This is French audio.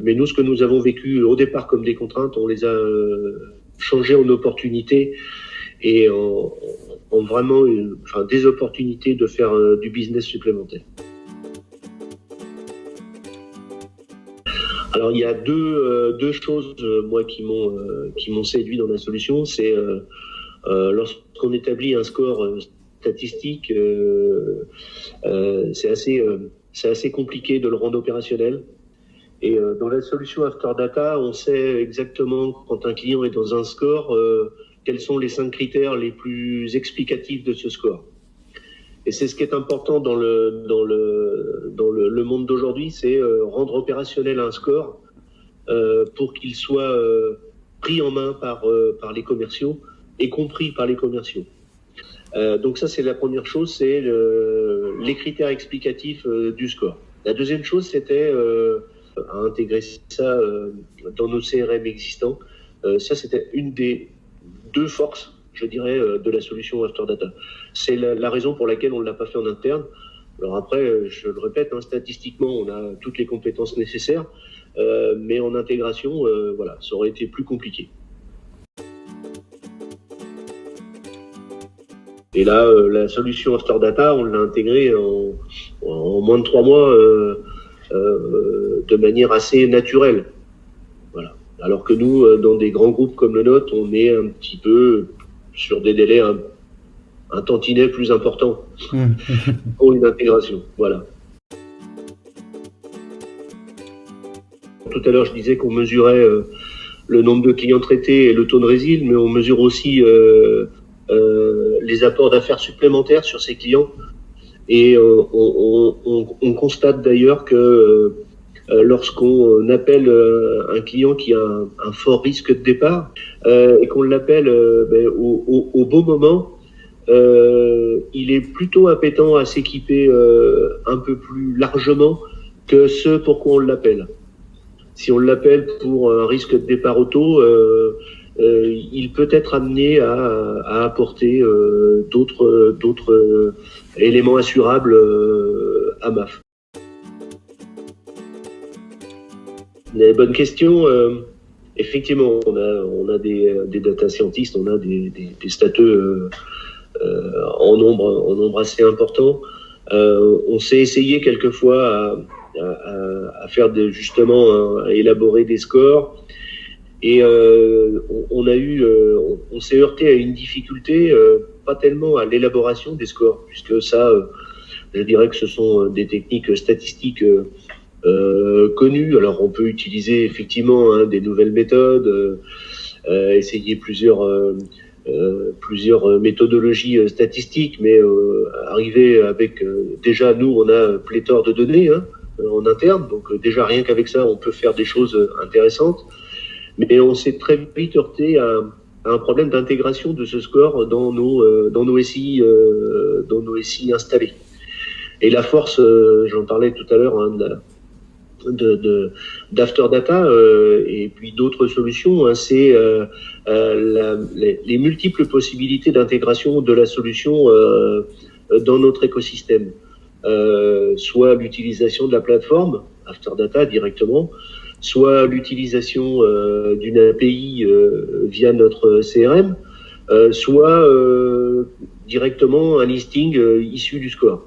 Mais nous, ce que nous avons vécu au départ comme des contraintes, on les a changées en opportunités et en vraiment des opportunités de faire du business supplémentaire. Alors il y a deux choses moi qui m'ont séduit dans la solution, c'est lorsqu'on établit un score statistique, c'est assez compliqué de le rendre opérationnel. Et dans la solution After Data, on sait exactement quand un client est dans un score, quels sont les 5 critères les plus explicatifs de ce score. Et c'est ce qui est important dans le monde d'aujourd'hui, c'est rendre opérationnel un score pour qu'il soit pris en main par les commerciaux et compris par les commerciaux. Donc ça, c'est la première chose, c'est les critères explicatifs du score. La deuxième chose, c'était à intégrer ça dans nos CRM existants. Ça, c'était une des 2 forces, je dirais, de la solution After Data. C'est la raison pour laquelle on ne l'a pas fait en interne. Alors après, je le répète, statistiquement, on a toutes les compétences nécessaires, mais en intégration, voilà, ça aurait été plus compliqué. Et là, la solution After Data, on l'a intégrée en moins de 3 mois de manière assez naturelle. Voilà. Alors que nous, dans des grands groupes comme le nôtre, on est un petit peu sur des délais un tantinet plus important pour une intégration. Voilà. Tout à l'heure, je disais qu'on mesurait le nombre de clients traités et le taux de résil, mais on mesure aussi les apports d'affaires supplémentaires sur ces clients. Et on constate d'ailleurs que lorsqu'on appelle un client qui a un fort risque de départ et qu'on l'appelle au bon moment, il est plutôt appétent à s'équiper un peu plus largement que ce pourquoi on l'appelle. Si on l'appelle pour un risque de départ auto, il peut être amené à apporter d'autres éléments assurables à MAF. Les bonnes questions. Effectivement, on a des data scientists, on a des stateux en nombre assez important. On s'est essayé quelquefois à faire justement à élaborer des scores. Et on s'est heurté à une difficulté, pas tellement à l'élaboration des scores, puisque ça, je dirais que ce sont des techniques statistiques connues. Alors on peut utiliser effectivement des nouvelles méthodes, essayer plusieurs méthodologies statistiques, mais arriver avec déjà nous on a pléthore de données en interne, donc déjà rien qu'avec ça on peut faire des choses intéressantes. Mais on s'est très vite heurté à un problème d'intégration de ce score dans nos SI installés. Et la force, j'en parlais tout à l'heure, d'After Data et puis d'autres solutions, c'est les multiples possibilités d'intégration de la solution dans notre écosystème. Soit l'utilisation de la plateforme After Data directement, soit l'utilisation d'une API via notre CRM, soit directement un listing issu du score.